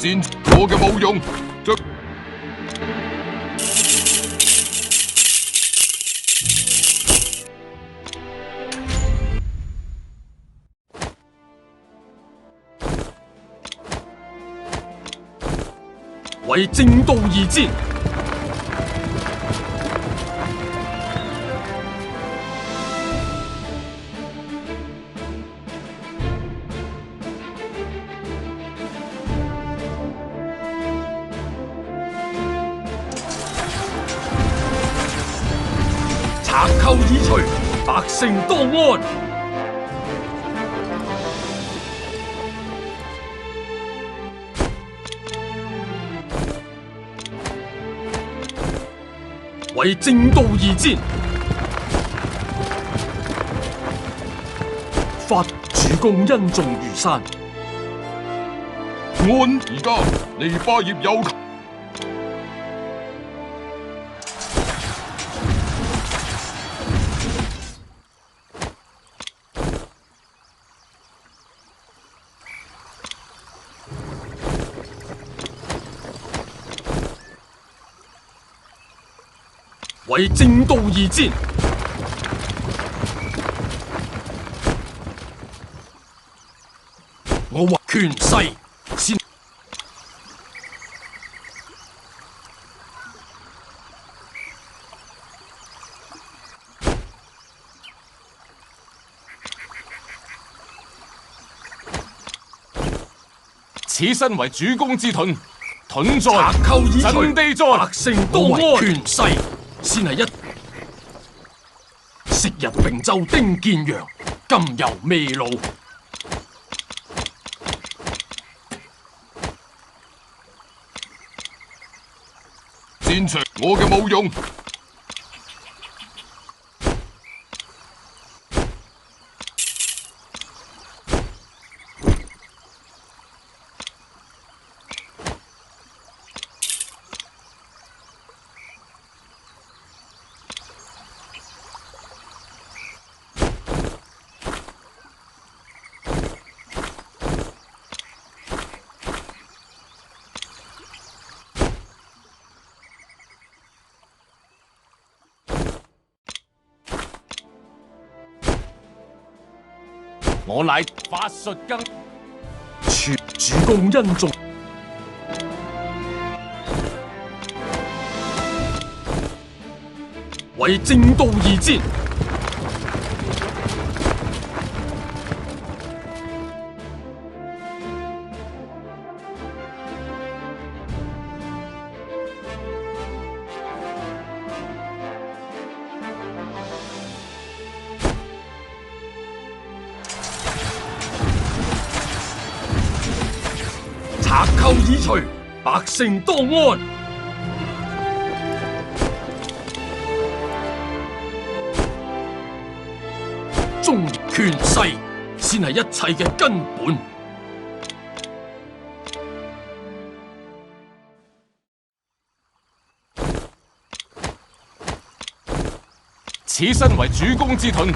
戰我嘅冇用，將為正道而戰。賊寇已除，百姓當安。為正道而戰。發主公恩重如山。安而家利巴葉有求。為正道而戰。我話權勢先。此身為主公之盾，盾在，賊寇已除，陣地在，百姓當安。權勢先係一。昔日并州丁建陽，今猶未老。戰場我嘅冇用，我乃法術更。主公恩重。為正道而戰。賊寇已除，百姓當安。忠權勢先係一切嘅根本。此身為主公之盾，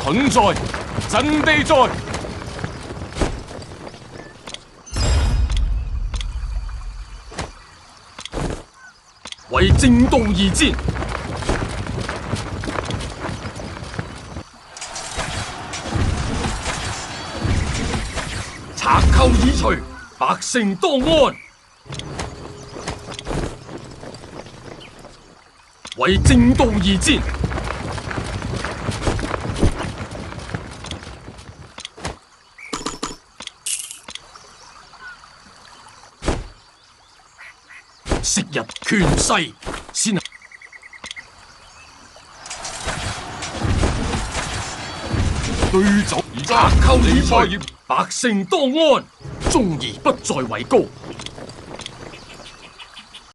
盾在，陣地在。為正道而戰。賊寇已除，百姓當安。為正道而戰。昔日權勢先。對走而家賊寇已除利巴葉，百姓當安。忠義不再位高，